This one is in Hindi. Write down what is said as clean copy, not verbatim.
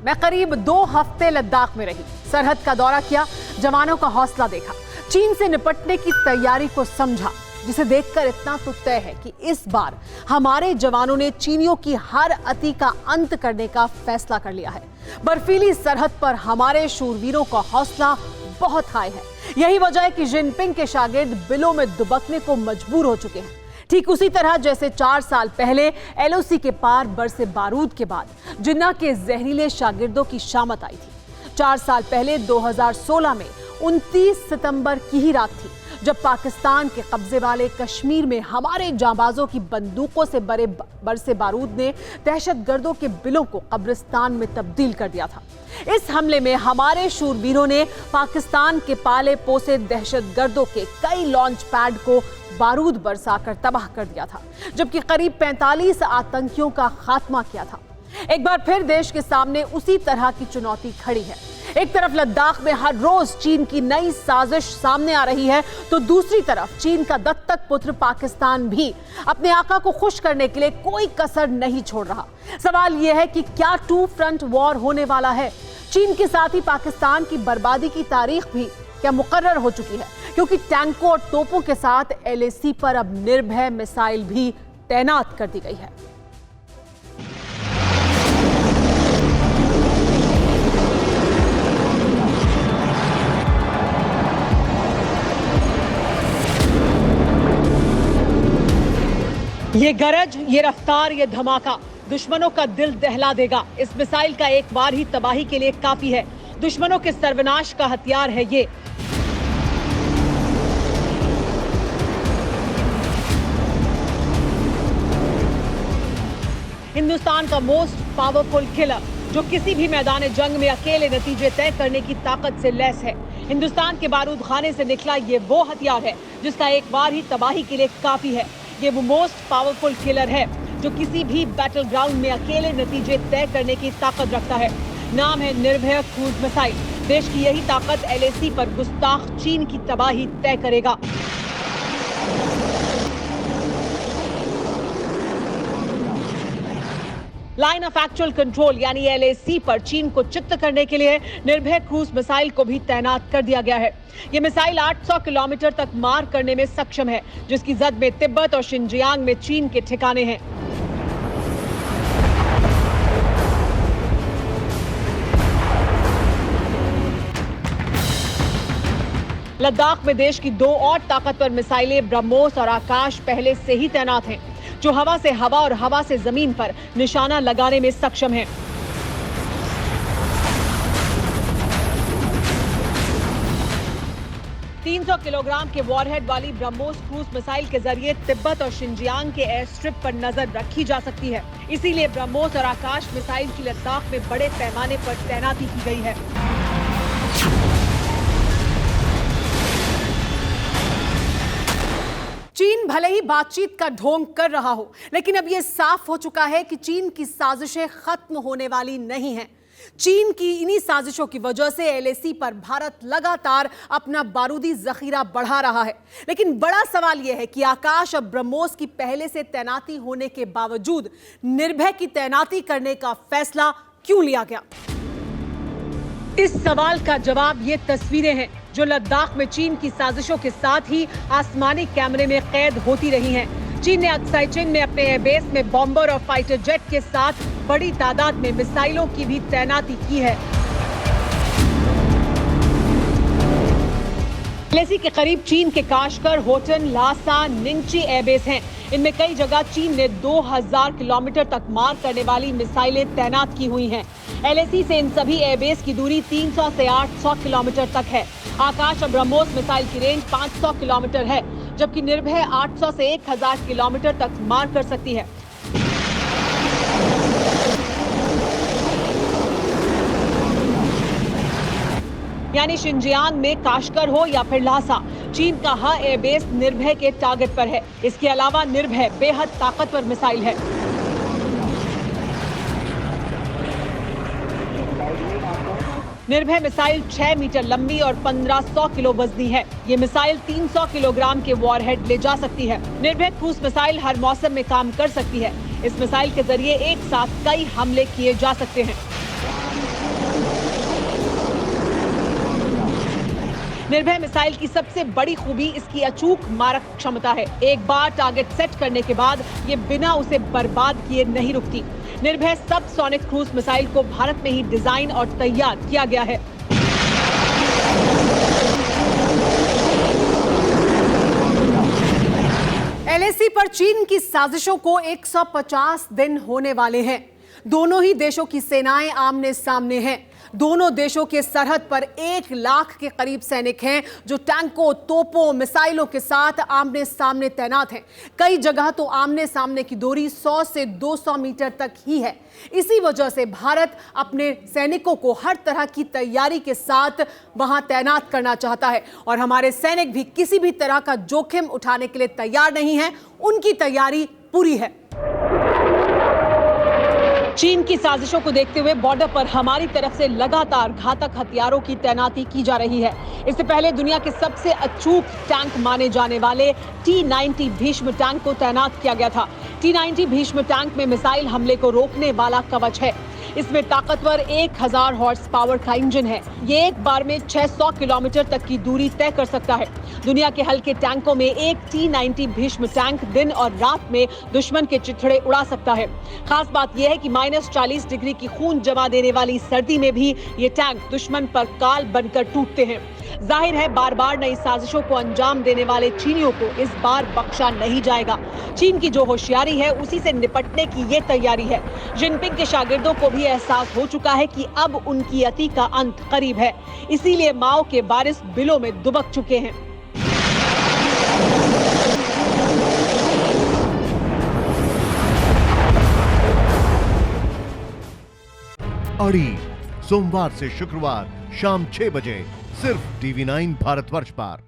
मैं करीब 2 हफ्ते लद्दाख में रही, सरहद का दौरा किया, जवानों का हौसला देखा, चीन से निपटने की तैयारी को समझा, जिसे देखकर इतना तो तय है कि इस बार हमारे जवानों ने चीनियों की हर अति का अंत करने का फैसला कर लिया है। बर्फीली सरहद पर हमारे शूरवीरों का हौसला बहुत हाई है। यही वजह है कि जिनपिंग के शागिर्द बिलों में दुबकने को मजबूर हो चुके हैं। ठीक उसी तरह जैसे 4 साल पहले एलओसी के पार बरसे बारूद के बाद जिन्ना के जहरीले शागिर्दों की शामत आई थी। 4 साल पहले 2016 में 29 सितंबर की ही रात थी जब पाकिस्तान के कब्जे वाले कश्मीर में हमारे जांबाजों की बंदूकों से बरसे बारूद ने दहशतगर्दों के बिलों को कब्रिस्तान में तब्दील कर दिया था। इस हमले में हमारे शूरवीरों ने पाकिस्तान के पाले पोसे दहशतगर्दों के कई लॉन्च पैड को बारूद बरसाकर तबाह कर दिया था, जबकि करीब 45 आतंकियों का खात्मा किया था। एक बार फिर देश के सामने उसी तरह की चुनौती खड़ी है। एक तरफ लद्दाख में हर रोज चीन की नई साजिश सामने आ रही है, तो दूसरी तरफ चीन का दत्तक पुत्र पाकिस्तान भी अपने आका को खुश करने के लिए कोई कसर नहीं छोड़ रहा। सवाल यह है कि क्या 2 फ्रंट वॉर होने वाला है? चीन के साथ ही पाकिस्तान की बर्बादी की तारीख भी क्या मुकर्रर हो चुकी है? क्योंकि टैंकों और तोपों के साथ एलएसी पर अब निर्भय मिसाइल भी तैनात कर दी गई है। ये गरज, ये रफ्तार, ये धमाका दुश्मनों का दिल दहला देगा। इस मिसाइल का एक बार ही तबाही के लिए काफी है। दुश्मनों के सर्वनाश का हथियार है ये। हिंदुस्तान का मोस्ट पावरफुल किलर, जो किसी भी मैदान जंग में अकेले नतीजे तय करने की ताकत से लैस है। हिंदुस्तान के बारूद खाने से निकला ये वो हथियार है जिसका एक बार ही तबाही के लिए काफी है। ये वो मोस्ट पावरफुल किलर है जो किसी भी बैटल ग्राउंड में अकेले नतीजे तय करने की ताकत रखता है। नाम है निर्भय क्रूज मिसाइल। देश की यही ताकत एलएसी पर गुस्ताख चीन की तबाही तय करेगा। लाइन ऑफ एक्चुअल कंट्रोल यानी एलएसी पर चीन को चित्त करने के लिए निर्भय क्रूज मिसाइल को भी तैनात कर दिया गया है। ये मिसाइल 800 किलोमीटर तक मार करने में सक्षम है, जिसकी जद में तिब्बत और शिनजियांग में चीन के ठिकाने हैं। लद्दाख में देश की 2 और ताकतवर मिसाइलें ब्रह्मोस और आकाश पहले से ही तैनात हैं, जो हवा से हवा और हवा से जमीन पर निशाना लगाने में सक्षम है। $300 किलोग्राम के वॉरहेड वाली ब्रह्मोस क्रूज मिसाइल के जरिए तिब्बत और शिनजियांग के एयर स्ट्रिप पर नजर रखी जा सकती है। इसीलिए ब्रह्मोस और आकाश मिसाइल की लद्दाख में बड़े पैमाने पर तैनाती की गई है। चीन भले ही बातचीत का ढोंग कर रहा हो, लेकिन अब यह साफ हो चुका है कि चीन की साजिशें खत्म होने वाली नहीं हैं। चीन की इन्हीं साजिशों की वजह से एलएसी पर भारत लगातार अपना बारूदी जखीरा बढ़ा रहा है। लेकिन बड़ा सवाल यह है कि आकाश और ब्रह्मोस की पहले से तैनाती होने के बावजूद निर्भय की तैनाती करने का फैसला क्यों लिया गया? इस सवाल का जवाब ये तस्वीरें हैं जो लद्दाख में चीन की साजिशों के साथ ही आसमानी कैमरे में कैद होती रही हैं। चीन ने अक्साई चिन में अपने एयरबेस में बॉम्बर और फाइटर जेट के साथ बड़ी तादाद में मिसाइलों की भी तैनाती की है। एलएसी के करीब चीन के Kashgar, Hotan, Lhasa, Nyingchi airbase हैं। इनमें कई जगह चीन ने 2000 किलोमीटर तक मार करने वाली मिसाइलें तैनात की हुई हैं। एलएसी से इन सभी एयरबेस की दूरी 300 से 800 किलोमीटर तक है। आकाश और ब्रह्मोस मिसाइल की रेंज 500 किलोमीटर है, जबकि निर्भय 800 से 1000 किलोमीटर तक मार कर सकती है। यानी शिनजियांग में काशगर हो या फिर लासा, चीन का हर एयरबेस निर्भय के टारगेट पर है। इसके अलावा निर्भय बेहद ताकतवर मिसाइल है। निर्भय मिसाइल 6 मीटर लंबी और 1500 किलो वजनी है। ये मिसाइल 300 किलोग्राम के वॉरहेड ले जा सकती है। निर्भय क्रूज मिसाइल हर मौसम में काम कर सकती है। इस मिसाइल के जरिए एक साथ कई हमले किए जा सकते हैं। निर्भय मिसाइल की सबसे बड़ी खूबी इसकी अचूक मारक क्षमता है। एक बार टारगेट सेट करने के बाद ये बिना उसे बर्बाद किए नहीं रुकती। निर्भय सब सोनिक क्रूज मिसाइल को भारत में ही डिजाइन और तैयार किया गया है। एलएसी पर चीन की साजिशों को 150 दिन होने वाले हैं। दोनों ही देशों की सेनाएं आमने सामने हैं। दोनों देशों के सरहद पर 1 लाख के करीब सैनिक हैं जो टैंकों, तोपों, मिसाइलों के साथ आमने सामने तैनात हैं। कई जगह तो आमने सामने की दूरी 100 से 200 मीटर तक ही है। इसी वजह से भारत अपने सैनिकों को हर तरह की तैयारी के साथ वहां तैनात करना चाहता है और हमारे सैनिक भी किसी भी तरह का जोखिम उठाने के लिए तैयार नहीं है। उनकी तैयारी पूरी है। चीन की साजिशों को देखते हुए बॉर्डर पर हमारी तरफ से लगातार घातक हथियारों की तैनाती की जा रही है। इससे पहले दुनिया के सबसे अचूक टैंक माने जाने वाले T-90 भीष्म टैंक को तैनात किया गया था। T-90 भीष्म टैंक में मिसाइल हमले को रोकने वाला कवच है। इसमें ताकतवर 1000 हॉर्स पावर का इंजन है। ये एक बार में 600 किलोमीटर तक की दूरी तय कर सकता है। दुनिया के हल्के टैंकों में एक T-90 भीष्म टैंक दिन और रात में दुश्मन के चिथड़े उड़ा सकता है। खास बात यह है कि -40 डिग्री की खून जमा देने वाली सर्दी में भी ये टैंक दुश्मन पर काल बनकर टूटते हैं। जाहिर है बार बार नई साजिशों को अंजाम देने वाले चीनियों को इस बार बख्शा नहीं जाएगा। चीन की जो होशियारी है उसी से निपटने की ये तैयारी है। जिनपिंग के शागिर्दों को भी एहसास हो चुका है कि अब उनकी अति का अंत करीब है। इसीलिए माओ के बारिश बिलों में दुबक चुके हैं। अड़ी सोमवार से शुक्रवार शाम 6 बजे सिर्फ TV9 भारतवर्ष पर।